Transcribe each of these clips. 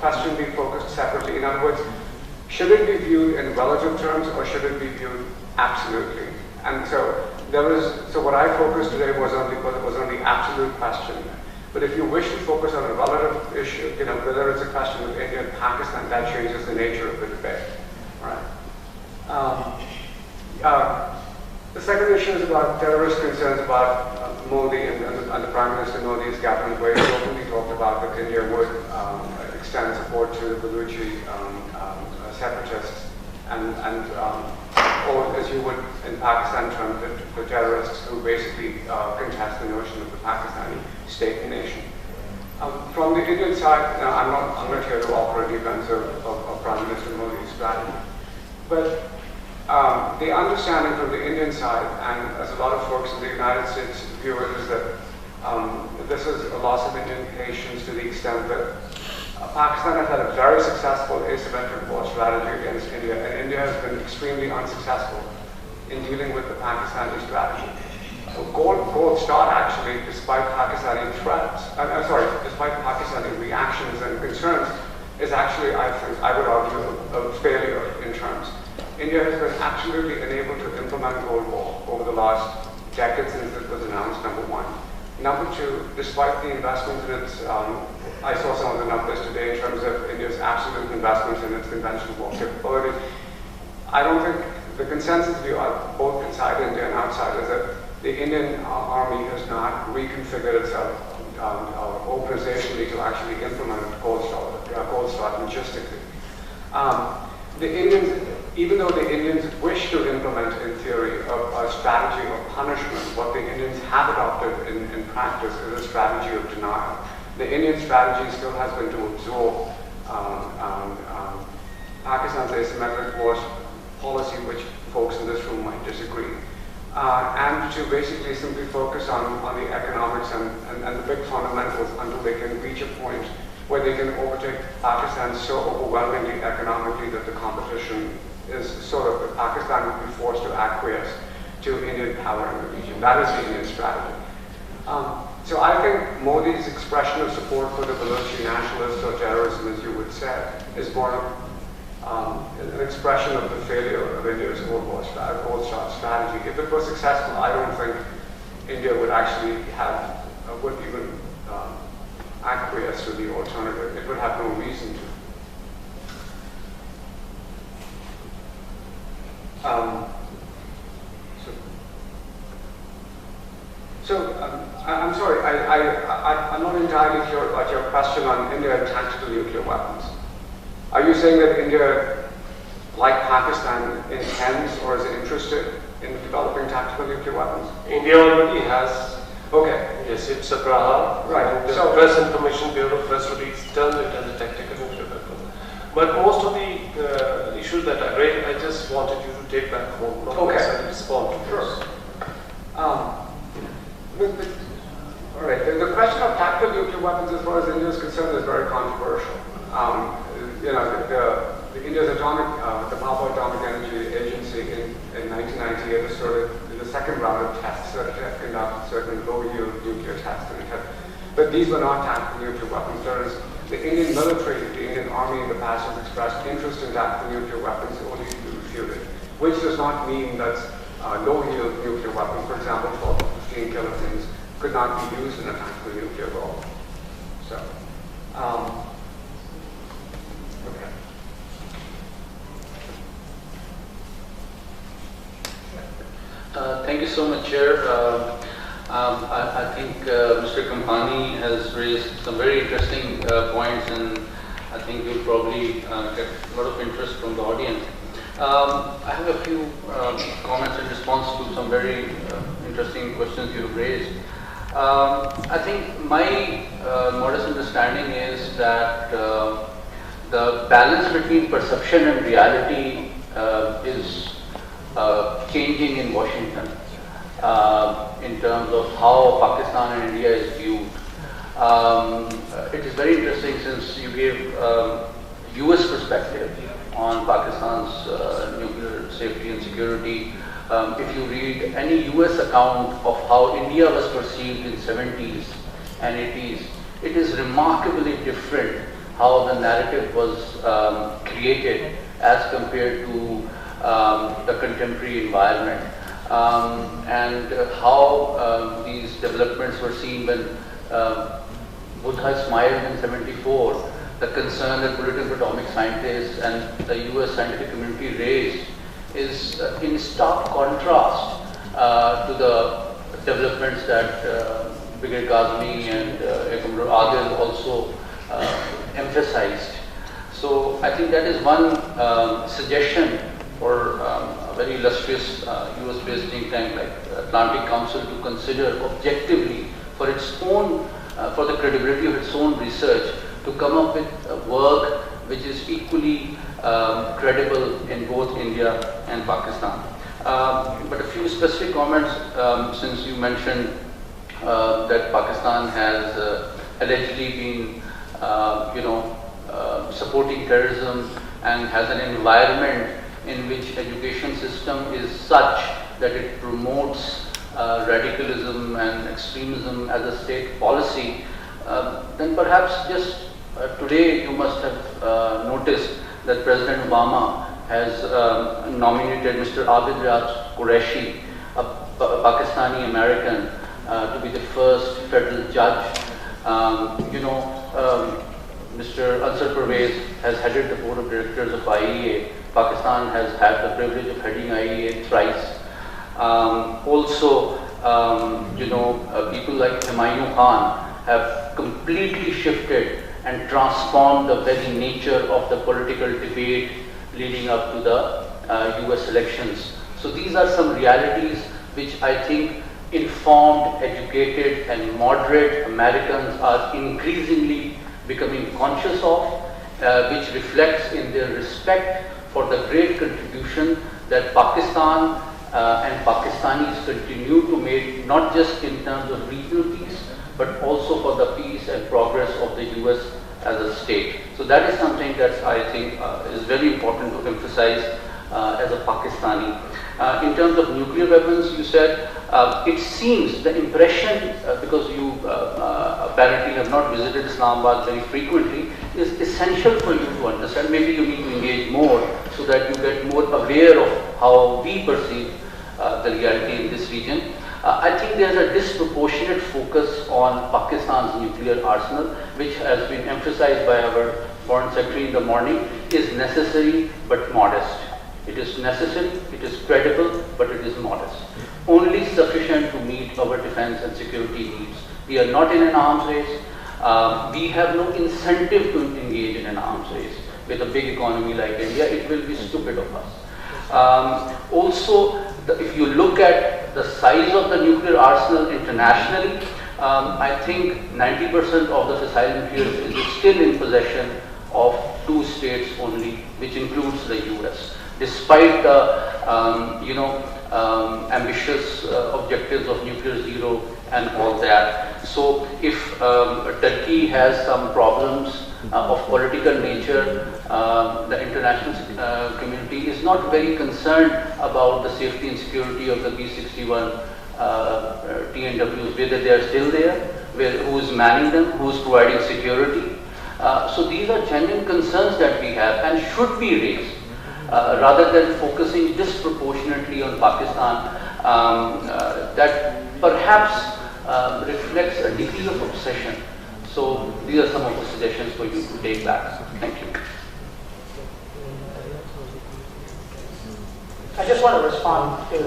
question be focused separately? In other words, should it be viewed in relative terms or should it be viewed absolutely? And so what I focused today was on the absolute question. But if you wish to focus on a relative issue, whether it's a question of India and Pakistan, that changes the nature of the debate. All right. The second issue is about terrorist concerns about Modi and the Prime Minister Modi's government, where he openly talked about that India would extend support to the Baluchi separatists or as you would in Pakistan term, the terrorists who basically contest the notion of the Pakistani state and nation. From the Indian side, now I'm not here to offer a defense of Prime Minister Modi's strategy, but the understanding from the Indian side, and as a lot of folks in the United States view it, is that this is a loss of Indian patience to the extent that Pakistan has had a very successful asymmetric war strategy against India, and India has been extremely unsuccessful in dealing with the Pakistani strategy. So Gold Star actually, despite Pakistani reactions and concerns, is actually, I would argue, a failure in terms. India has been absolutely unable to implement Cold War over the last decade since it was announced, number one. Number two, despite the investments in its, I saw some of the numbers today in terms of India's absolute investments in its conventional war capability. I don't think the consensus view, both inside India and outside, is that the Indian army has not reconfigured itself organizationally to actually implement Cold Star logistically. The Indians, even though the Indians wish to implement, in theory, a strategy of punishment, what the Indians have adopted in practice is a strategy of denial. The Indian strategy still has been to absorb Pakistan's asymmetric war policy, which folks in this room might disagree, and to basically simply focus on the economics and the big fundamentals until they can reach a point where they can overtake Pakistan so overwhelmingly economically that the competition is sort of, Pakistan would be forced to acquiesce to Indian power in the region. That is the Indian strategy. So I think Modi's expression of support for the Baluchi nationalists or terrorism, as you would say, is more an expression of the failure of India's Cold Star strategy. If it was successful, I don't think India would actually would even acquiesce to the alternative. It would have no reason to. I'm sorry, I'm not entirely sure about your question on India and tactical nuclear weapons. Are you saying that India, like Pakistan, intends or is interested in developing tactical nuclear weapons? India already has. Okay. Yes, it's a Praha. Right. The Press Information Bureau press release termed it as a tactical nuclear weapon. But most of the issues that I read, I just wanted you to take back home, not necessarily respond to those. All right. The question of tactical nuclear weapons, as far as India is concerned, is very controversial. India's the Bhabha Atomic Energy Agency in 1998 started the second round of tests that it had conducted certain low-yield nuclear tests. But these were not tactical nuclear weapons. The Indian military, the Indian army in the past has expressed interest in tactical nuclear weapons only to be refuted, which does not mean that low-yield nuclear weapons, for example, 12 to 15 kilotons, could not be used in a tactical nuclear role. So, okay. Thank you so much, Chair. I think Mr. Kampani has raised some very interesting points, and I think you'll probably get a lot of interest from the audience. I have a few comments in response to some very interesting questions you've raised. I think my modest understanding is that the balance between perception and reality is changing in Washington in terms of how Pakistan and India is viewed. It is very interesting since you gave US perspective on Pakistan's nuclear safety and security. If you read any US account of how India was perceived in 70s and 80s, it is remarkably different how the narrative was created as compared to the contemporary environment, and how these developments were seen when Buddha smiled in '74. The concern that Bulletin of Atomic Scientists and the US scientific community raised is in stark contrast to the developments that Brigadier Kazmi and Commodore Adil also emphasized. So I think that is one suggestion for a very illustrious US-based think tank like Atlantic Council to consider objectively for its own, for the credibility of its own research, to come up with work which is equally credible in both India and Pakistan. But a few specific comments, since you mentioned that Pakistan has allegedly been, supporting terrorism and has an environment in which education system is such that it promotes radicalism and extremism as a state policy, then perhaps just today you must have noticed that President Obama has nominated Mr. Abid Raj Qureshi, a Pakistani American, to be the first federal judge. Mr. Ansar Pervez has headed the board of directors of IEA. Pakistan has had the privilege of heading IEA thrice. People like Humayun Khan have completely shifted and transformed the very nature of the political debate leading up to the US elections. So these are some realities which I think informed, educated and moderate Americans are increasingly becoming conscious of, which reflects in their respect for the great contribution that Pakistan and Pakistanis continue to make, not just in terms of regional peace, but also for the peace and progress of the US as a state. So that is something that I think is very important to emphasize as a Pakistani. In terms of nuclear weapons, you said, it seems, the impression, because you apparently have not visited Islamabad very frequently, is essential for you to understand. Maybe you need to engage more so that you get more aware of how we perceive the reality in this region. I think there's a disproportionate focus on Pakistan's nuclear arsenal, which has been emphasized by our Foreign Secretary in the morning, is necessary but modest. It is necessary, it is credible, but it is modest. Only sufficient to meet our defense and security needs. We are not in an arms race. We have no incentive to engage in an arms race. With a big economy like India, it will be stupid of us. If you look at the size of the nuclear arsenal internationally, I think 90% of the fissile material is still in possession of 2 states only, which includes the US. Despite the ambitious objectives of nuclear zero and all that. So if Turkey has some problems of political nature, the international community is not very concerned about the safety and security of the B-61 TNWs, whether they are still there, who is manning them, who is providing security. So these are genuine concerns that we have and should be raised. Rather than focusing disproportionately on Pakistan, that perhaps reflects a degree of obsession. So these are some of the suggestions for you to take back. Thank you. I just want to respond to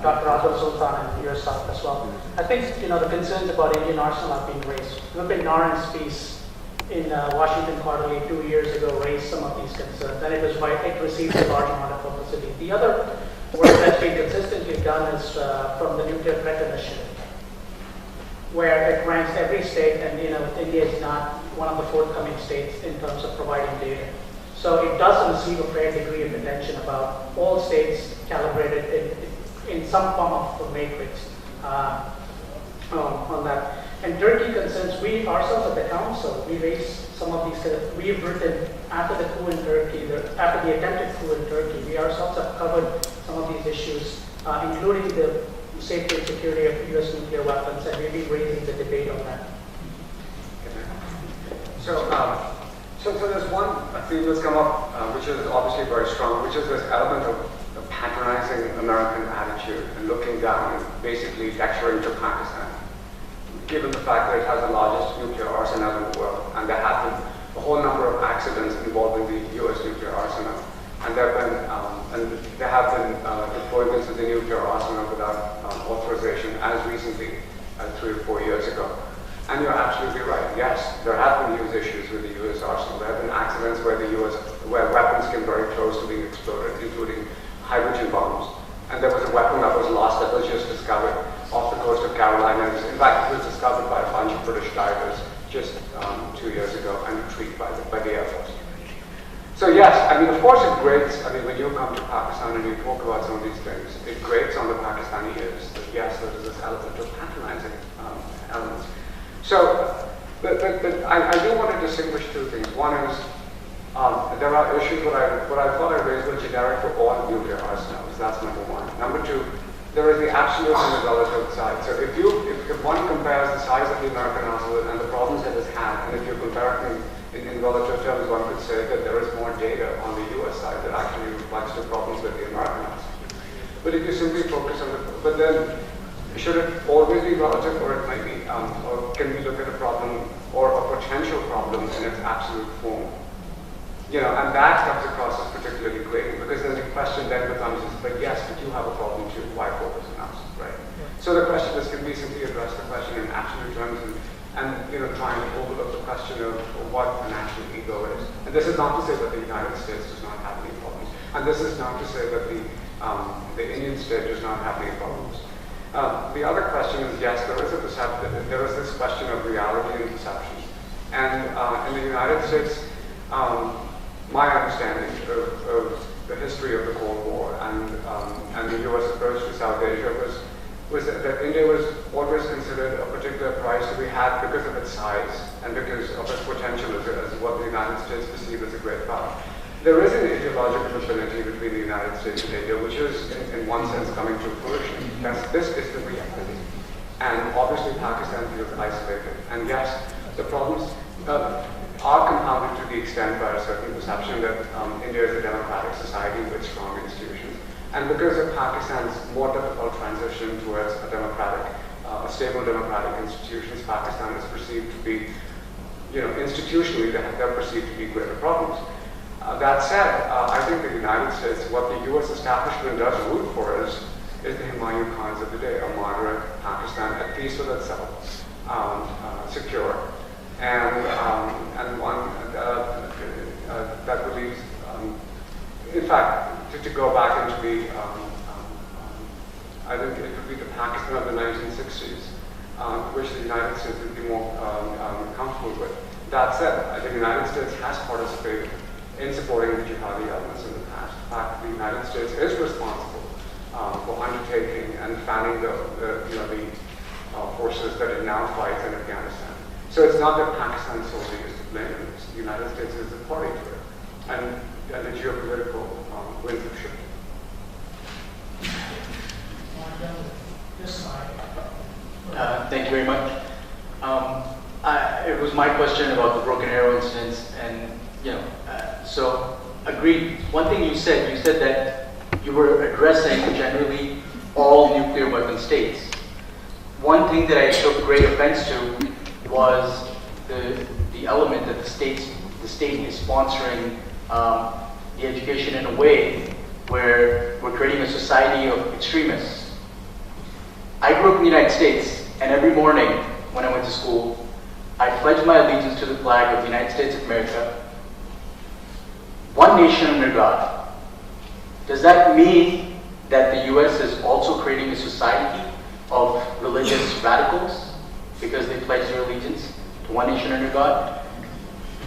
Dr. Adil Sultan and yourself as well. I think the concerns about Indian arsenal are being raised. Vipin Naran's piece in Washington Quarterly 2 years ago raised some of these concerns, and it received a large amount of publicity. The other work that's been consistently done is from the Nuclear Threat Initiative, where it ranks every state, and India is not one of the forthcoming states in terms of providing data. So it does receive a fair degree of attention about all states calibrated in some form of a matrix on that. And Turkey concerns, we ourselves at the Council, we raised some of these, we've written after the coup in Turkey, after the attempted coup in Turkey, we ourselves have covered some of these issues, including the safety and security of US nuclear weapons, and we've been raising the debate on that. So So there's one theme that's come up, which is obviously very strong, which is this element of patronizing American attitude and looking down and basically lecturing to Pakistan, given the fact that it has the largest nuclear arsenal in the world, and there have been a whole number of accidents involving the U.S. nuclear arsenal, and there have been deployments of the nuclear arsenal without authorization as recently as 3 or 4 years ago. And you're absolutely right. Yes, there have been huge issues with the U.S. arsenal. There have been accidents where where weapons came very close to being exploded, including hydrogen bombs. And there was a weapon that was lost that was just discovered off the coast of Carolina. In fact, it was discovered by a bunch of British divers just 2 years ago and retrieved by the Air Force. So yes, I mean, of course it grates. I mean, when you come to Pakistan and you talk about some of these things, it grates on the Pakistani ears that yes, there is this element of patronizing elements. So, but I do want to distinguish two things. One is there are issues what I thought I raised were generic for all nuclear arsenals. That's number one. Number two, there is the absolute and the relative side. So if one compares the size of the American arsenal and the problems it has had, and if you're comparing in relative terms, one could say that there is more data on the U.S. side that actually reflects the problems with the American arsenal. But if you simply focus on but then should it always be relative, or it might be, or can we look at a problem or a potential problem in its absolute form? You know, and that comes across as particularly great, because then the question then becomes, but yes, but you have a problem too, why focus on us, right? Yeah. So the question is, can we simply address the question in absolute terms and you know, try and overlook the question of what a national ego is? And this is not to say that the United States does not have any problems, and this is not to say that the Indian state does not have any problems. The other question is, yes, there is this question of reality and perception. And in the United States, my understanding of the history of the Cold War and the U.S. approach to South Asia was that India was always considered a particular prize to be had because of its size and because of its potential as what the United States perceived as a great power. There is an ideological affinity between the United States and India, which is, in one sense, coming to fruition. This is the reality. And obviously, Pakistan feels isolated. And yes, the problems are compounded to the extent by a certain perception that India is a democratic society with strong institutions. And because of Pakistan's more difficult transition towards a stable democratic institutions, Pakistan is perceived to be, you know, institutionally, they're perceived to be greater problems. That said, I think the United States, what the U.S. establishment does root for is the Humayun Khans of the day, a moderate Pakistan at peace with itself, secure, and one that believes, in fact, to go back into the, I think it would be the Pakistan of the 1960s, which the United States would be more comfortable with. That said, I think the United States has participated in supporting the jihadi elements in the past. In fact, the United States is responsible for undertaking and fanning the forces that it now fights in Afghanistan. So it's not that Pakistan solely is to blame, the United States is a party to it. And the geopolitical winds have shifted. Thank you very much. It was my question about the Broken Arrow incidents, and so agreed. One thing you said that you were addressing generally all nuclear weapon states. One thing that I took great offense to was the element that the state is sponsoring the education in a way where we're creating a society of extremists. I grew up in the United States, and every morning when I went to school, I pledged my allegiance to the flag of the United States of America, one nation under God. Does that mean that the US is also creating a society of religious radicals because they pledge their allegiance to one nation under God?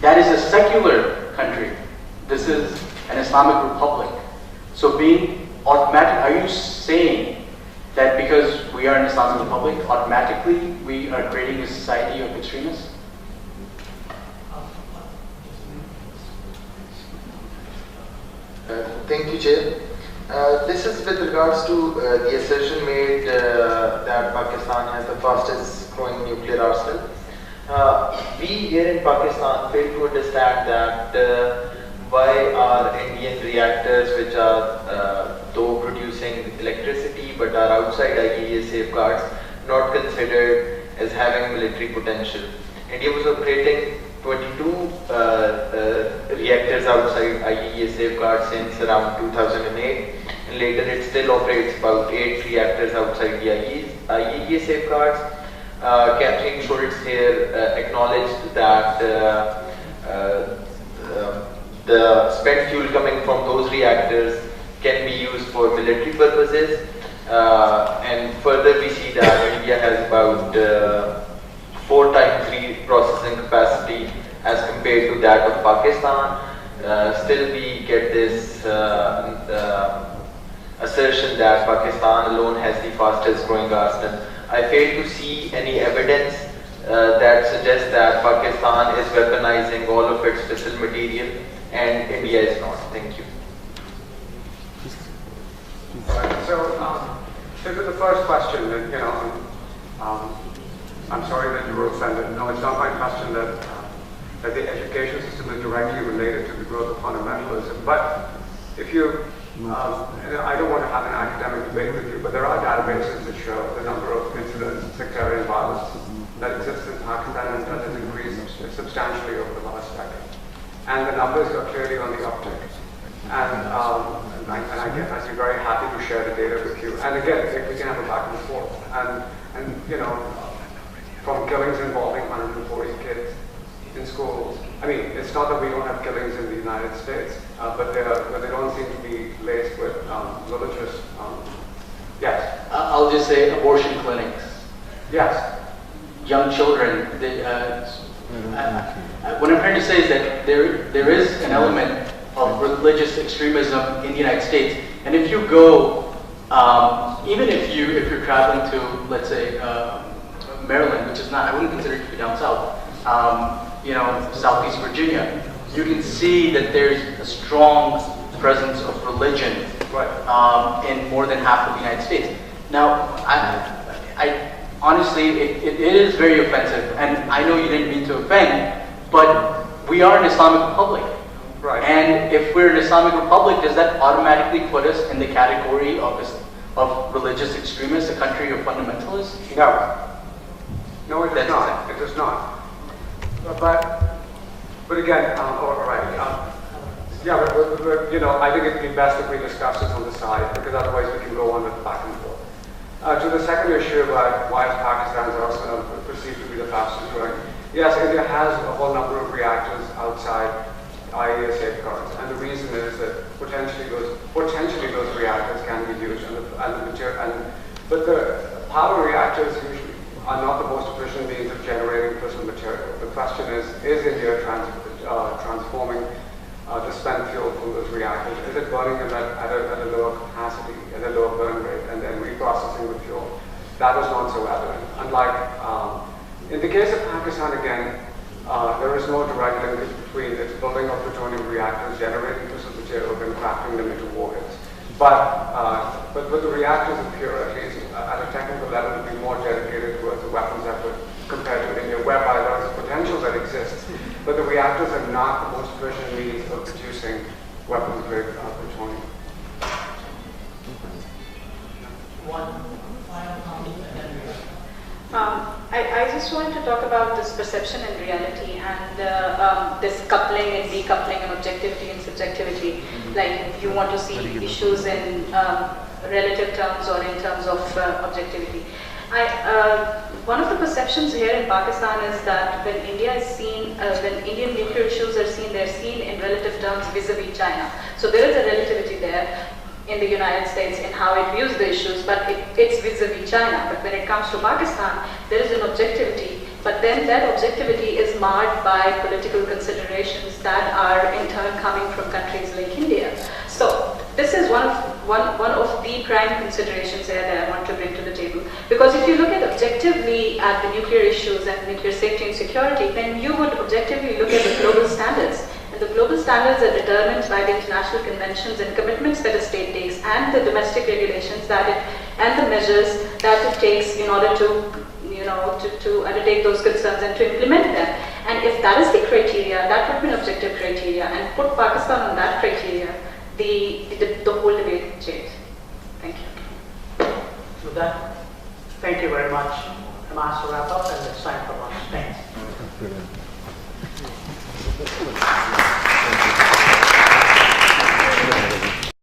That is a secular country. This is an Islamic republic. So being automatic, are you saying that because we are an Islamic republic, automatically we are creating a society of extremists? Thank you, Chair. This is with regards to the assertion made that Pakistan has the fastest growing nuclear arsenal. We here in Pakistan fail to understand that why are Indian reactors, which are though producing electricity but are outside IAEA safeguards, not considered as having military potential. India was operating 22 reactors outside IAEA safeguards since around 2008, and later it still operates about 8 reactors outside the IAEA safeguards. Catherine Schultz here acknowledged that the spent fuel coming from those reactors can be used for military purposes, and further we see that India has about 4 times reprocessing capacity as compared to that of Pakistan. Still we get this assertion that Pakistan alone has the fastest growing arsenal. I fail to see any evidence that suggests that Pakistan is weaponizing all of its fissile material and India is not. Thank you. Right. So, to the first question, I'm sorry that you were offended. No, it's not my question that the education system is directly related to the growth of fundamentalism. But if you, I don't want to have an academic debate with you, but there are databases that show the number of incidents of sectarian violence that exists in Pakistan and that has increased substantially over the last decade. And the numbers are clearly on the uptick. And I'd be very happy to share the data with you. And again, if we can have a back and forth. And from killings involving 140 kids in schools. I mean, it's not that we don't have killings in the United States, but they don't seem to be laced with religious. Yes. I'll just say abortion clinics. Yes. Young children. What I'm trying to say is that there is an element of religious extremism in the United States, and if you go, even if you're traveling to, let's say, Maryland, which is not, I wouldn't consider it to be down south, Southeast Virginia, you can see that there's a strong presence of religion in more than half of the United States. Now, I honestly, it is very offensive, and I know you didn't mean to offend, but we are an Islamic republic. Right. And if we're an Islamic republic, does that automatically put us in the category of religious extremists, a country of fundamentalists? No. No, it does not. It does not. But again, all right. Yeah, but, I think it'd be best if we discuss this on the side, because otherwise we can go on with back and forth. To the second issue about why is Pakistan's arsenal perceived to be the fastest growing? Yes, India has a whole number of reactors outside IAEA safeguards, and the reason is that potentially those reactors can be used, but the power reactors usually are not the most efficient means of generating fissile material. The question is India transforming the spent fuel from those reactors? Is it burning them at a lower capacity, at a lower burn rate, and then reprocessing the fuel? That is not so evident. Unlike, in the case of Pakistan again, there is no direct linkage between its building of plutonium reactors, generating fissile material, and crafting them into warheads. But the reactors appear, at least at a technical level, to be more dedicated towards the weapons effort compared to India, whereby there is potential that exists. But the reactors are not the most efficient means of producing weapons-grade plutonium. I just wanted to talk about this perception and reality and this coupling and decoupling and objectivity and subjectivity. Like if you want to see issues in relative terms or in terms of objectivity. One of the perceptions here in Pakistan is that when India is seen, when Indian nuclear issues are seen, they're seen in relative terms vis-a-vis China. So there is a relativity there in the United States in how it views the issues, but it's vis-a-vis China. But when it comes to Pakistan, there is an objectivity, but then that objectivity is marred by political considerations that are in turn coming from countries like India. So this is one of the prime considerations here that I want to bring to the table. Because if you look at objectively at the nuclear issues and nuclear safety and security, then you would objectively look at the global standards. And the global standards are determined by the international conventions and commitments that a state takes, and the domestic regulations and the measures that it takes in order to, to undertake those concerns and to implement them. And if that is the criteria, that would be an objective criteria, and put Pakistan on that criteria, the whole debate would change. Thank you. With that, thank you very much. I'm asked to wrap up, and it's time for lunch. Thanks.